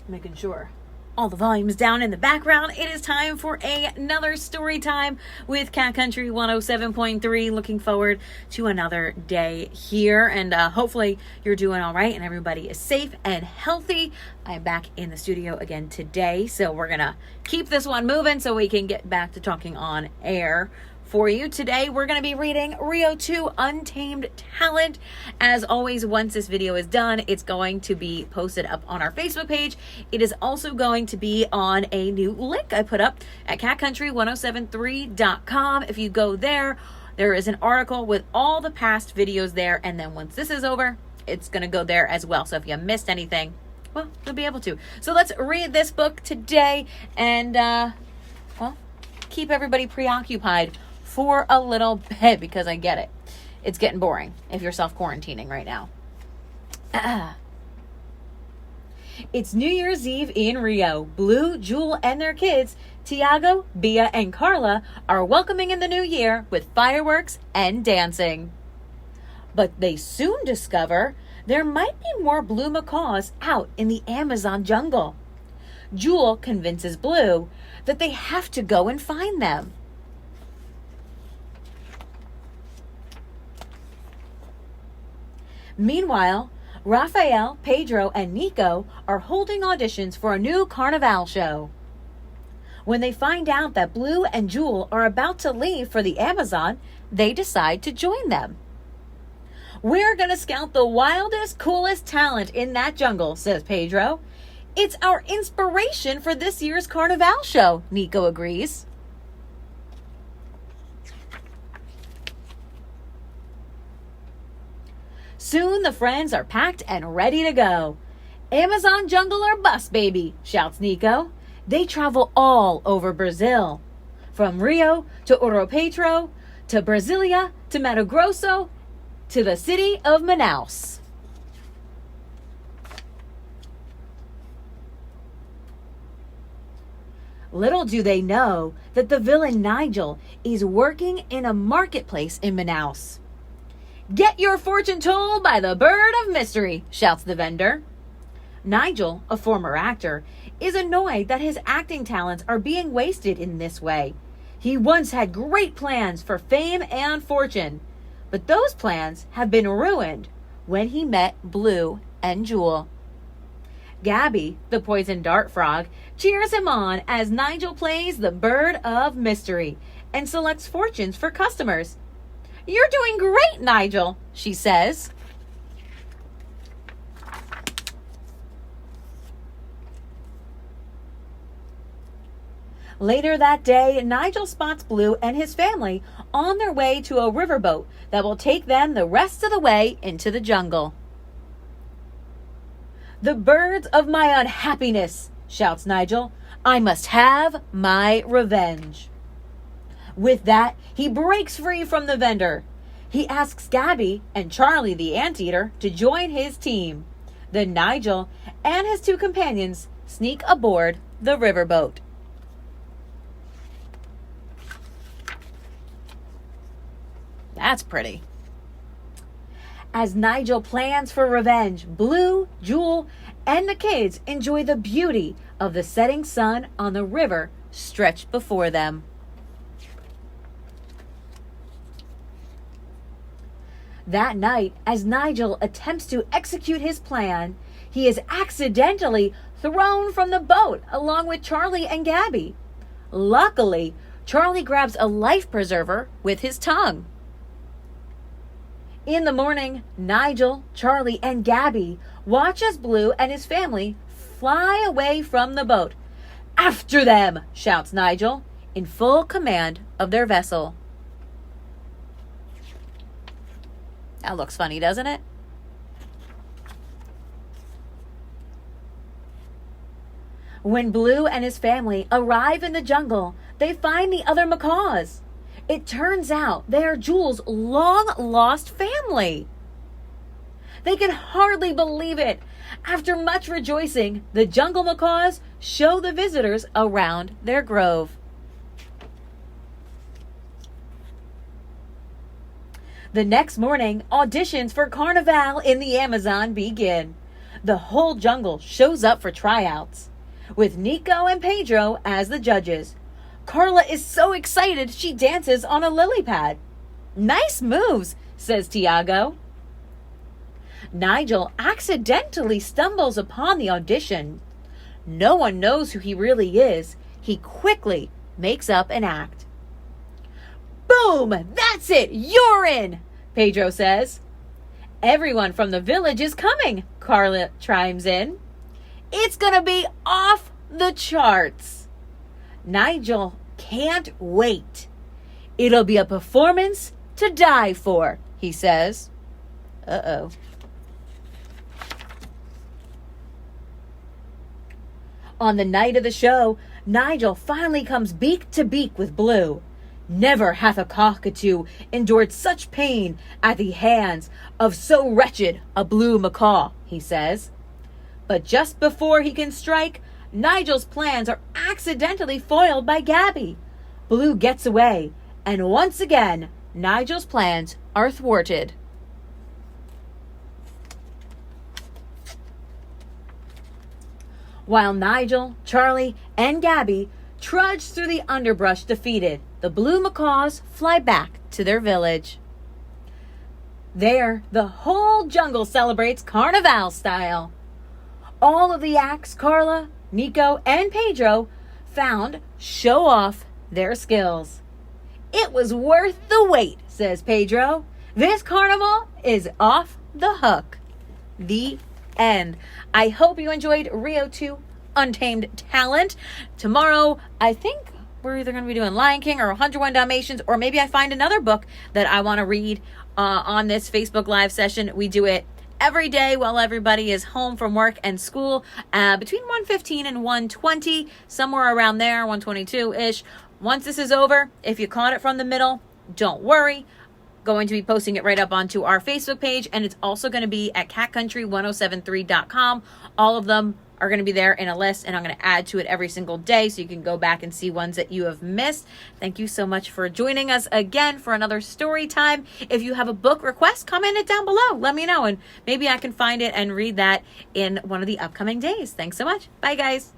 Making sure all the volume's down in the background. It is time for another story time with Cat Country 107.3. Looking forward to another day here, and hopefully you're doing all right and everybody is safe and healthy. I'm back in the studio again today, so we're gonna keep this one moving so we can get back to talking on air. For you today, we're going to be reading Rio 2 Untamed Talent. As always, once this video is done, it's going to be posted up on our Facebook page. It is also going to be on a new link I put up at catcountry1073.com. If you go there, there is an article with all the past videos there. And then once this is over, it's going to go there as well. So if you missed anything, well, you'll be able to. So let's read this book today and, well, keep everybody preoccupied for a little bit, because I get it. It's getting boring if you're self-quarantining right now. It's New Year's Eve in Rio. Blue, Jewel, and their kids, Tiago, Bia, and Carla, are welcoming in the new year with fireworks and dancing. But they soon discover there might be more blue macaws out in the Amazon jungle. Jewel convinces Blue that they have to go and find them. Meanwhile, Rafael, Pedro, and Nico are holding auditions for a new Carnival show. When they find out that Blue and Jewel are about to leave for the Amazon, they decide to join them. "We're going to scout the wildest, coolest talent in that jungle," says Pedro. "It's our inspiration for this year's Carnival show," Nico agrees. Soon the friends are packed and ready to go. "Amazon jungle or bust, baby," shouts Nico. They travel all over Brazil. From Rio to Ouro Preto, to Brasilia, to Mato Grosso, to the city of Manaus. Little do they know that the villain Nigel is working in a marketplace in Manaus. "Get your fortune told by the bird of mystery," shouts the vendor. Nigel, a former actor, is annoyed that his acting talents are being wasted in this way. He once had great plans for fame and fortune, but those plans have been ruined when he met Blue and Jewel. Gabby, the poison dart frog, cheers him on as Nigel plays the bird of mystery and selects fortunes for customers. "You're doing great, Nigel," she says. Later that day, Nigel spots Blue and his family on their way to a riverboat that will take them the rest of the way into the jungle. "The birds of my unhappiness," shouts Nigel. "I must have my revenge." With that, he breaks free from the vendor. He asks Gabby and Charlie the anteater to join his team. Then Nigel and his two companions sneak aboard the riverboat. That's pretty. As Nigel plans for revenge, Blue, Jewel, and the kids enjoy the beauty of the setting sun on the river stretched before them. That night, as Nigel attempts to execute his plan, he is accidentally thrown from the boat along with Charlie and Gabby. Luckily, Charlie grabs a life preserver with his tongue. In the morning, Nigel, Charlie, and Gabby watch as Blue and his family fly away from the boat. "After them!" shouts Nigel, in full command of their vessel. That looks funny, doesn't it? When Blue and his family arrive in the jungle, they find the other macaws. It turns out they are Jewel's long-lost family. They can hardly believe it. After much rejoicing, the jungle macaws show the visitors around their grove. The next morning, auditions for Carnival in the Amazon begin. the whole jungle shows up for tryouts, with Nico and Pedro as the judges. Carla is so excited she dances on a lily pad. Nice moves, says Tiago. Nigel accidentally stumbles upon the audition. No one knows who he really is. He quickly makes up an act. Boom! That's it! You're in! Pedro says. Everyone from the village is coming, Carla chimes in. It's gonna be off the charts. Nigel can't wait. It'll be a performance to die for, he says. Uh-oh. On the night of the show, Nigel finally comes beak to beak with Blue. Never hath a cockatoo endured such pain at the hands of so wretched a blue macaw, he says. But just before he can strike, Nigel's plans are accidentally foiled by Gabby. Blue gets away, and once again, Nigel's plans are thwarted. While Nigel, Charlie, and Gabby trudge through the underbrush defeated, the blue macaws fly back to their village. There, the whole jungle celebrates Carnival style. All of the acts Carla, Nico, and Pedro found show off their skills. It was worth the wait, says Pedro. This carnival is off the hook. The end. I hope you enjoyed Rio 2 Untamed Talent. Tomorrow, I think we're either going to be doing Lion King or 101 Dalmatians, or maybe I find another book that I want to read on this Facebook Live session. We do it every day while everybody is home from work and school, between 1:15 and 1:20, somewhere around there, 1:22-ish. Once this is over, if you caught it from the middle, don't worry. Going to be posting it right up onto our Facebook page, and it's also going to be at catcountry1073.com. All of them are going to be there in a list, and I'm going to add to it every single day so you can go back and see ones that you have missed. Thank you so much for joining us again for another story time. If you have a book request, comment it down below. Let me know, and maybe I can find it and read that in one of the upcoming days. Thanks so much. Bye, guys.